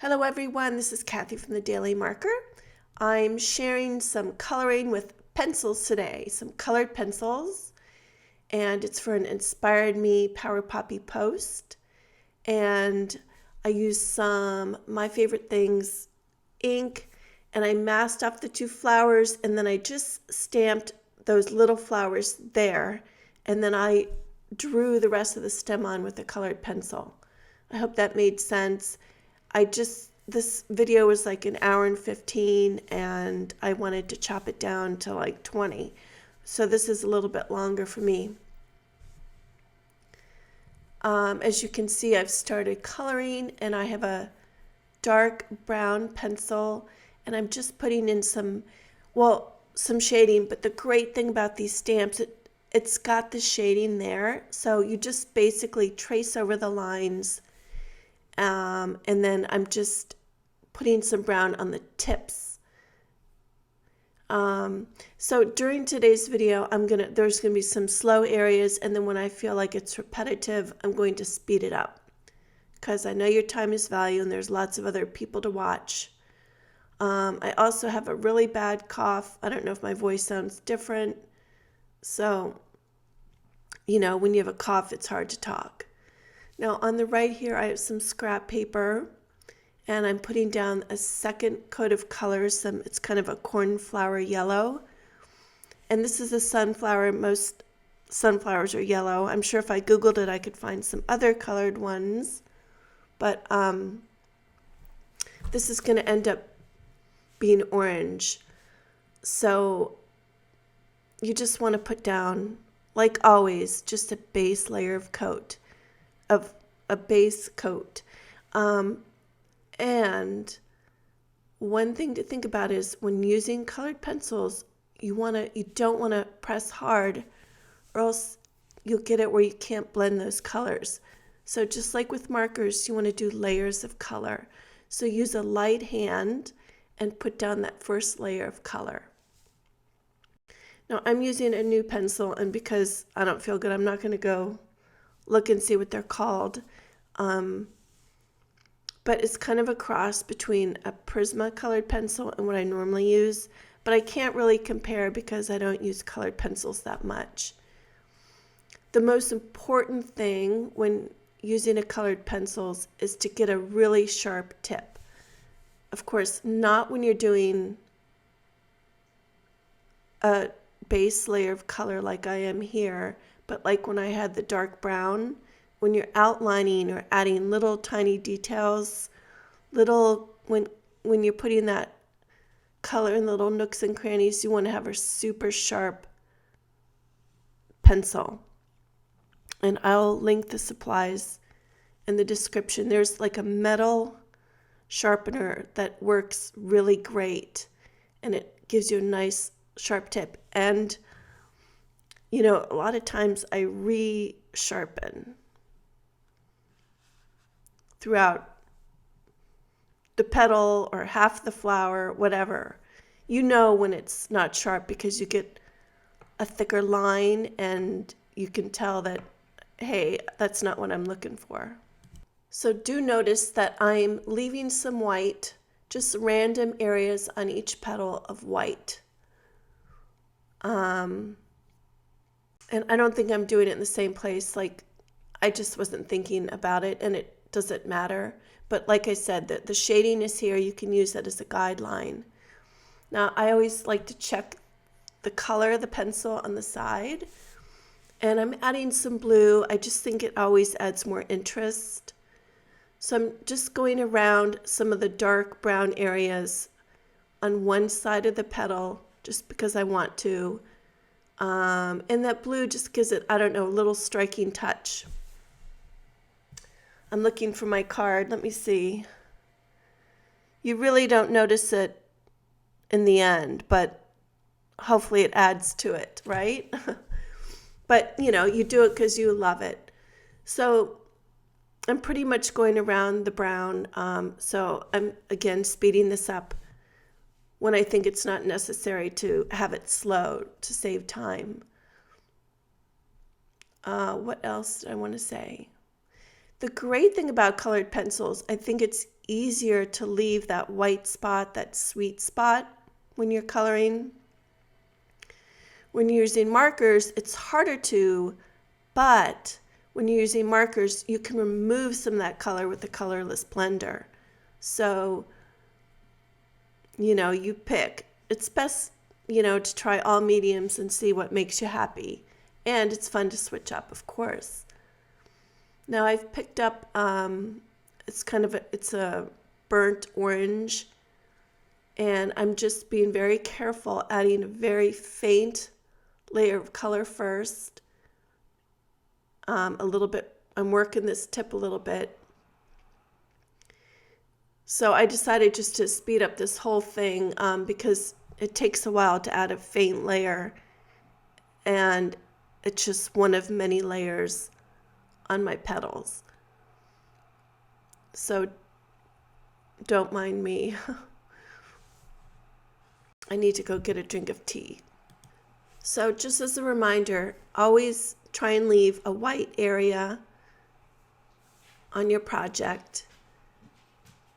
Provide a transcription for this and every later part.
Hello everyone, this is Kathy from the Daily Marker. I'm sharing some coloring with pencils today, some colored pencils, and it's for an Inspired Me Power Poppy post. And I used some My Favorite Things ink, and I masked off the two flowers, and then I just stamped those little flowers there, and then I drew the rest of the stem on with a colored pencil. I hope that made sense. This video was like an hour and 15, and I wanted to chop it down to like 20. So this is a little bit longer for me. As you can see, I've started coloring, and I have a dark brown pencil, and I'm just putting in some shading. But the great thing about these stamps, it's got the shading there. So you just basically trace over the lines. And then I'm just putting some brown on the tips. So during today's video, there's gonna be some slow areas, and then when I feel like it's repetitive, I'm going to speed it up, because I know your time is valuable and there's lots of other people to watch. I also have a really bad cough. I don't know if my voice sounds different. So, when you have a cough, it's hard to talk. Now on the right here, I have some scrap paper, and I'm putting down a second coat of colors. It's kind of a cornflower yellow. And this is a sunflower. Most sunflowers are yellow. I'm sure if I Googled it, I could find some other colored ones. But this is going to end up being orange. So you just want to put down, like always, just a base layer of a base coat. And one thing to think about is when using colored pencils, you don't want to press hard, or else you'll get it where you can't blend those colors. So just like with markers, you want to do layers of color. So use a light hand and put down that first layer of color. Now I'm using a new pencil, and because I don't feel good, I'm not going to go look and see what they're called. But it's kind of a cross between a Prisma colored pencil and what I normally use. But I can't really compare because I don't use colored pencils that much. The most important thing when using a colored pencils is to get a really sharp tip. Of course, not when you're doing a base layer of color like I am here, but like when I had the dark brown, when you're outlining or adding little tiny details, when you're putting that color in little nooks and crannies, you want to have a super sharp pencil. And I'll link the supplies in the description. There's like a metal sharpener that works really great, and it gives you a nice sharp tip. And a lot of times I re-sharpen throughout the petal or half the flower, whatever. When it's not sharp because you get a thicker line, and you can tell that, hey, that's not what I'm looking for. So do notice that I'm leaving some white, just random areas on each petal of white. And I don't think I'm doing it in the same place. Like, I just wasn't thinking about it, and it doesn't matter. But like I said, the shading is here. You can use that as a guideline. Now, I always like to check the color of the pencil on the side. And I'm adding some blue. I just think it always adds more interest. So I'm just going around some of the dark brown areas on one side of the petal, just because I want to. And that blue just gives it, a little striking touch. I'm looking for my card. Let me see. You really don't notice it in the end, but hopefully it adds to it, right? But, you do it because you love it. So I'm pretty much going around the brown. So I'm, again, speeding this up when I think it's not necessary to have it slow to save time. What else did I want to say? The great thing about colored pencils, I think it's easier to leave that white spot, that sweet spot when you're coloring. When you're using markers, it's harder to, but when you're using markers, you can remove some of that color with the colorless blender. So, you pick. It's best, to try all mediums and see what makes you happy. And it's fun to switch up, of course. Now I've picked up, it's a burnt orange, and I'm just being very careful, adding a very faint layer of color first. A little bit, I'm working this tip a little bit. So I decided just to speed up this whole thing because it takes a while to add a faint layer, and it's just one of many layers on my petals. So don't mind me. I need to go get a drink of tea. So just as a reminder, always try and leave a white area on your project.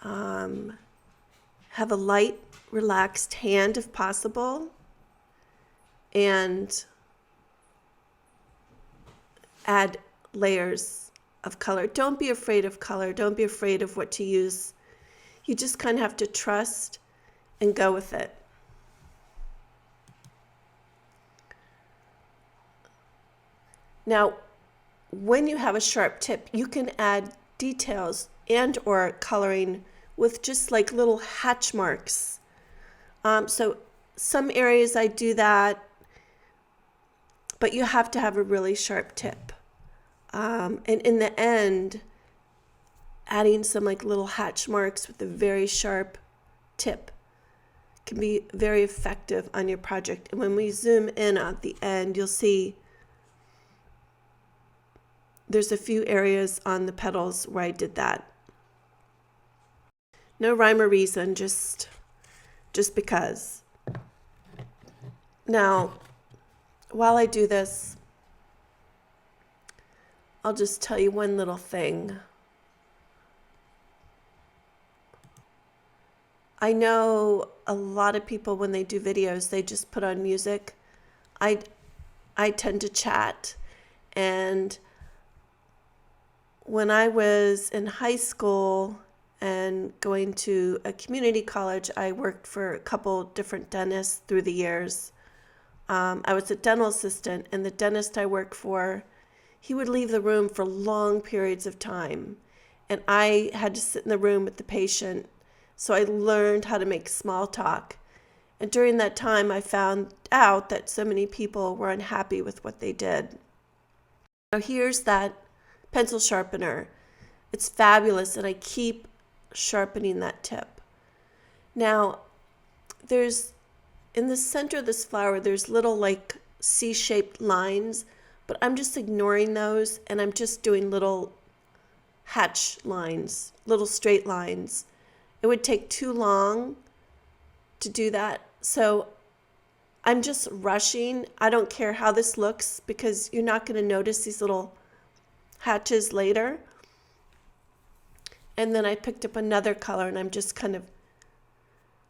Have a light, relaxed hand if possible, and add layers of color. Don't be afraid of color. Don't be afraid of what to use. You just kind of have to trust and go with it. Now, when you have a sharp tip, you can add details and or coloring with just like little hatch marks. So some areas I do that, but you have to have a really sharp tip. And in the end, adding some like little hatch marks with a very sharp tip can be very effective on your project. And when we zoom in at the end, you'll see there's a few areas on the petals where I did that. No rhyme or reason, just because. Now, while I do this, I'll just tell you one little thing. I know a lot of people, when they do videos, they just put on music. I tend to chat, and when I was in high school and going to a community college, I worked for a couple different dentists through the years. I was a dental assistant, and the dentist I worked for, he would leave the room for long periods of time, and I had to sit in the room with the patient. So I learned how to make small talk. And during that time, I found out that so many people were unhappy with what they did. Now here's that pencil sharpener. It's fabulous, and I keep sharpening that tip. Now, in the center of this flower, there's little like C-shaped lines, but I'm just ignoring those, and I'm just doing little hatch lines, little straight lines. It would take too long to do that, so I'm just rushing. I don't care how this looks because you're not going to notice these little hatches later. And then I picked up another color, and I'm just kind of,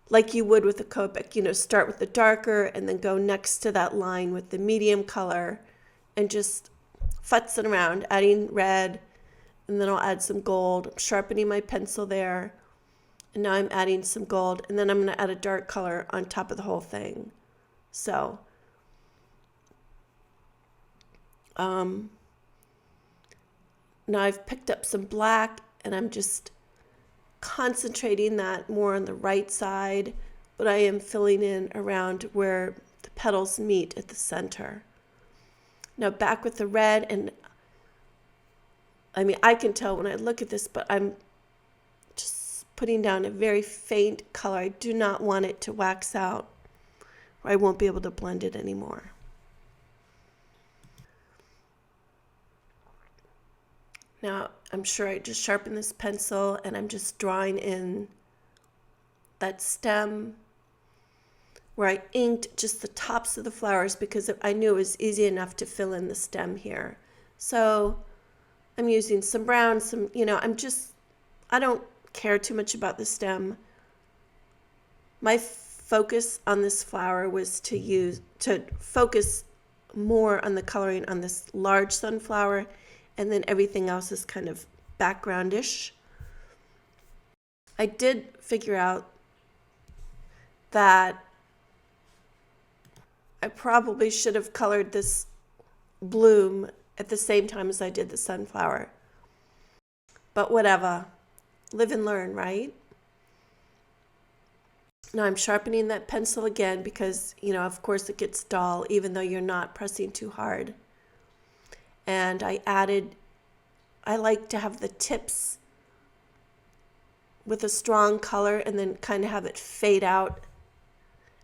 like you would with a Copic, start with the darker and then go next to that line with the medium color and just futzing around, adding red, and then I'll add some gold. I'm sharpening my pencil there, and now I'm adding some gold, and then I'm going to add a dark color on top of the whole thing. So, now I've picked up some black, and I'm just concentrating that more on the right side, but I am filling in around where the petals meet at the center. Now back with the red, and I can tell when I look at this, but I'm just putting down a very faint color. I do not want it to wax out, or I won't be able to blend it anymore. Now, I'm sure I just sharpened this pencil, and I'm just drawing in that stem where I inked just the tops of the flowers because I knew it was easy enough to fill in the stem here. So I'm using some brown, some, I don't care too much about the stem. My focus on this flower was to focus more on the coloring on this large sunflower, and then everything else is kind of backgroundish. I did figure out that I probably should have colored this bloom at the same time as I did the sunflower. But whatever, live and learn, right? Now I'm sharpening that pencil again because, of course it gets dull even though you're not pressing too hard. And I like to have the tips with a strong color and then kind of have it fade out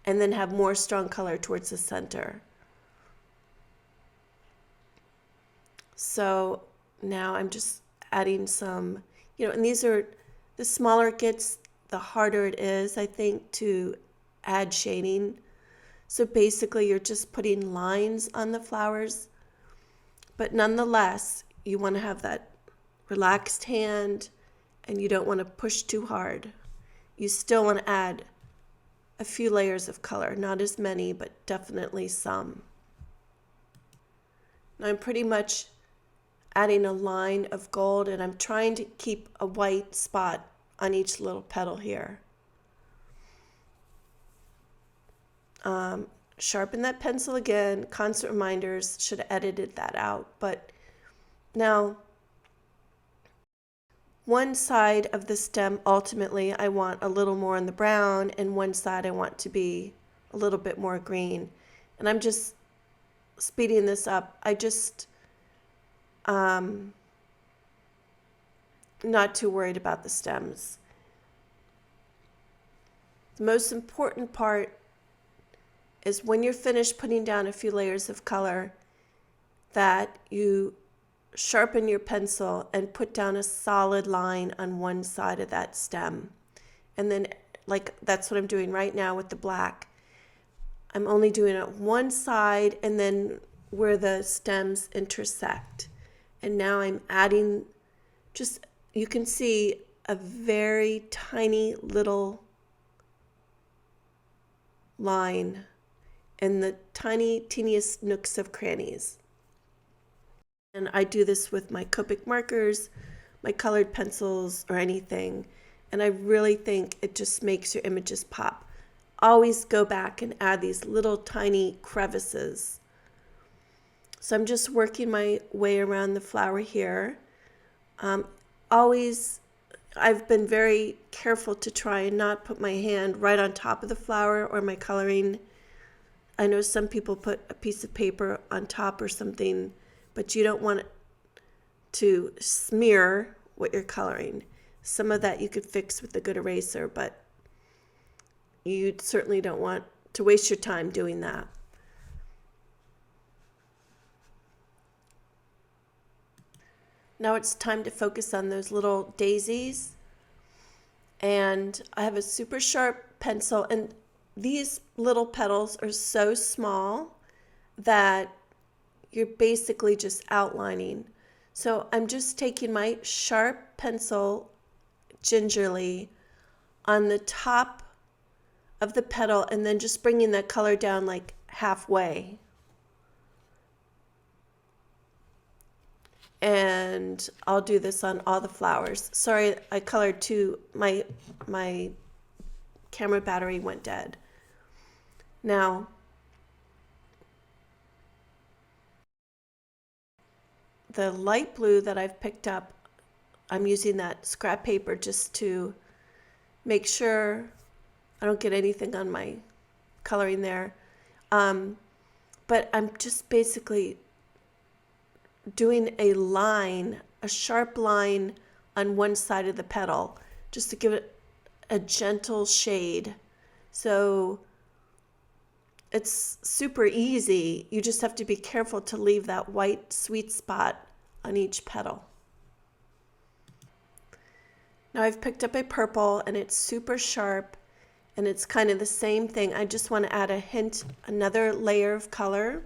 and then have more strong color towards the center. So now I'm just adding some, and these are, the smaller it gets, the harder it is, I think, to add shading. So basically you're just putting lines on the flowers, but nonetheless, you want to have that relaxed hand and you don't want to push too hard. You still want to add a few layers of color, not as many, but definitely some. Now I'm pretty much adding a line of gold, and I'm trying to keep a white spot on each little petal here. Sharpen that pencil again. Constant reminders, should have edited that out. But now, one side of the stem, ultimately, I want a little more on the brown, and one side I want to be a little bit more green. And I'm just speeding this up. I just, not too worried about the stems. The most important part is when you're finished putting down a few layers of color, that you sharpen your pencil and put down a solid line on one side of that stem. And then, like, that's what I'm doing right now with the black. I'm only doing it one side and then where the stems intersect. And now I'm adding just, you can see a very tiny little line in the tiny, teeniest nooks of crannies. And I do this with my Copic markers, my colored pencils, or anything. And I really think it just makes your images pop. Always go back and add these little tiny crevices. So I'm just working my way around the flower here. I've been very careful to try and not put my hand right on top of the flower or my coloring. I know some people put a piece of paper on top or something, but you don't want it to smear what you're coloring. Some of that you could fix with a good eraser, but you certainly don't want to waste your time doing that. Now it's time to focus on those little daisies. And I have a super sharp pencil, and these little petals are so small that you're basically just outlining. So I'm just taking my sharp pencil gingerly on the top of the petal and then just bringing that color down like halfway. And I'll do this on all the flowers. Sorry, I colored too. My camera battery went dead. Now, the light blue that I've picked up, I'm using that scrap paper just to make sure I don't get anything on my coloring there. But I'm just basically doing a line, a sharp line on one side of the petal, just to give it a gentle shade. So it's super easy. You just have to be careful to leave that white sweet spot on each petal. Now I've picked up a purple and it's super sharp and it's kind of the same thing. I just want to add a hint, another layer of color.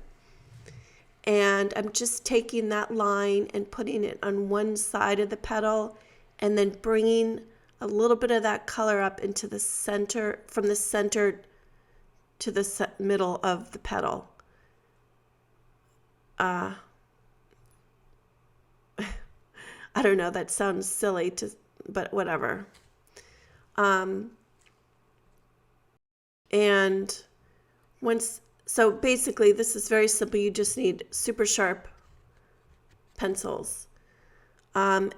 And I'm just taking that line and putting it on one side of the petal and then bringing a little bit of that color up into the center, from the center to the middle of the petal. I don't know, that sounds silly but whatever. And so basically this is very simple. You just need super sharp pencils. And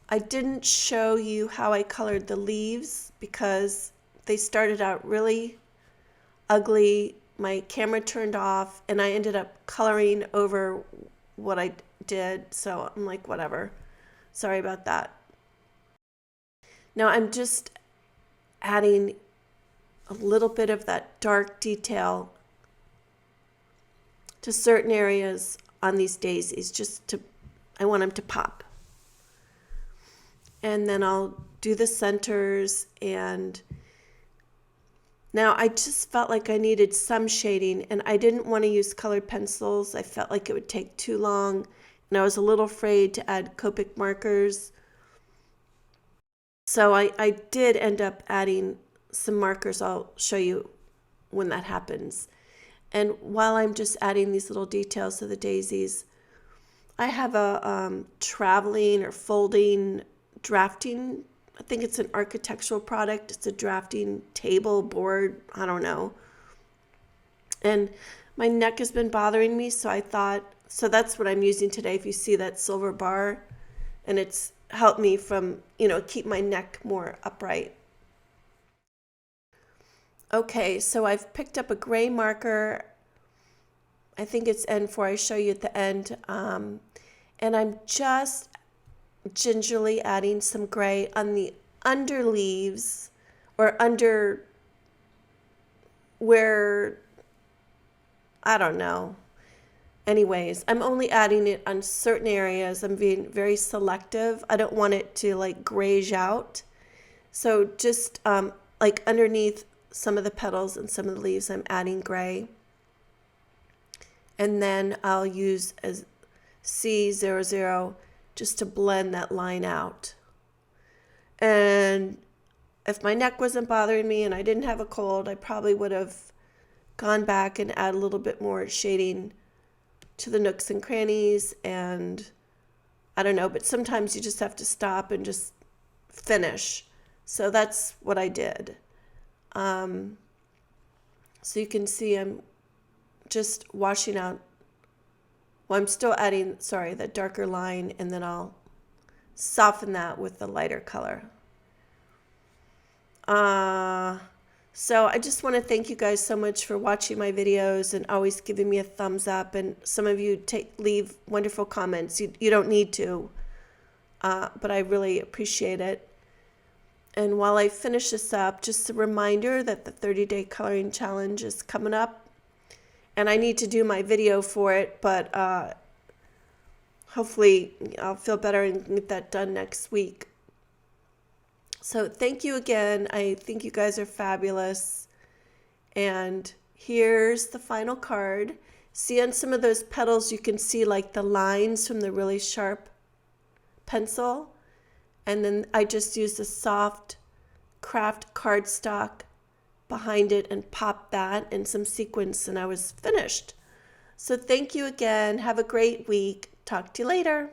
I didn't show you how I colored the leaves because they started out really ugly. My camera turned off and I ended up coloring over what I did. So I'm like, whatever. Sorry about that. Now I'm just adding a little bit of that dark detail to certain areas on these daisies, I want them to pop. And then I'll do the centers, and now I just felt like I needed some shading, and I didn't want to use colored pencils. I felt like it would take too long, and I was a little afraid to add Copic markers. So I did end up adding some markers. I'll show you when that happens. And while I'm just adding these little details to the daisies, I have a traveling or folding drafting, I think it's an architectural product. It's a drafting table, board, I don't know. And my neck has been bothering me, so I thought, so that's what I'm using today. If you see that silver bar, and it's helped me from, keep my neck more upright. Okay, so I've picked up a gray marker. I think it's N4. I show you at the end. And I'm just gingerly adding some gray on the under leaves, or under where, I don't know. Anyways, I'm only adding it on certain areas. I'm being very selective. I don't want it to like grayish out. So just like underneath some of the petals and some of the leaves, I'm adding gray. And then I'll use a C00 just to blend that line out. And if my neck wasn't bothering me and I didn't have a cold, I probably would have gone back and add a little bit more shading to the nooks and crannies, and I don't know, but sometimes you just have to stop and just finish. So that's what I did. So you can see I'm just washing out. Well, I'm still adding, the darker line, and then I'll soften that with the lighter color. So I just want to thank you guys so much for watching my videos and always giving me a thumbs up. And some of you leave wonderful comments. You don't need to, but I really appreciate it. And while I finish this up, just a reminder that the 30-day coloring challenge is coming up. And I need to do my video for it, but hopefully I'll feel better and get that done next week. So thank you again. I think you guys are fabulous. And here's the final card. See, on some of those petals, you can see like the lines from the really sharp pencil. And then I just used a soft craft cardstock behind it and popped that and some sequins, and I was finished. So thank you again. Have a great week. Talk to you later.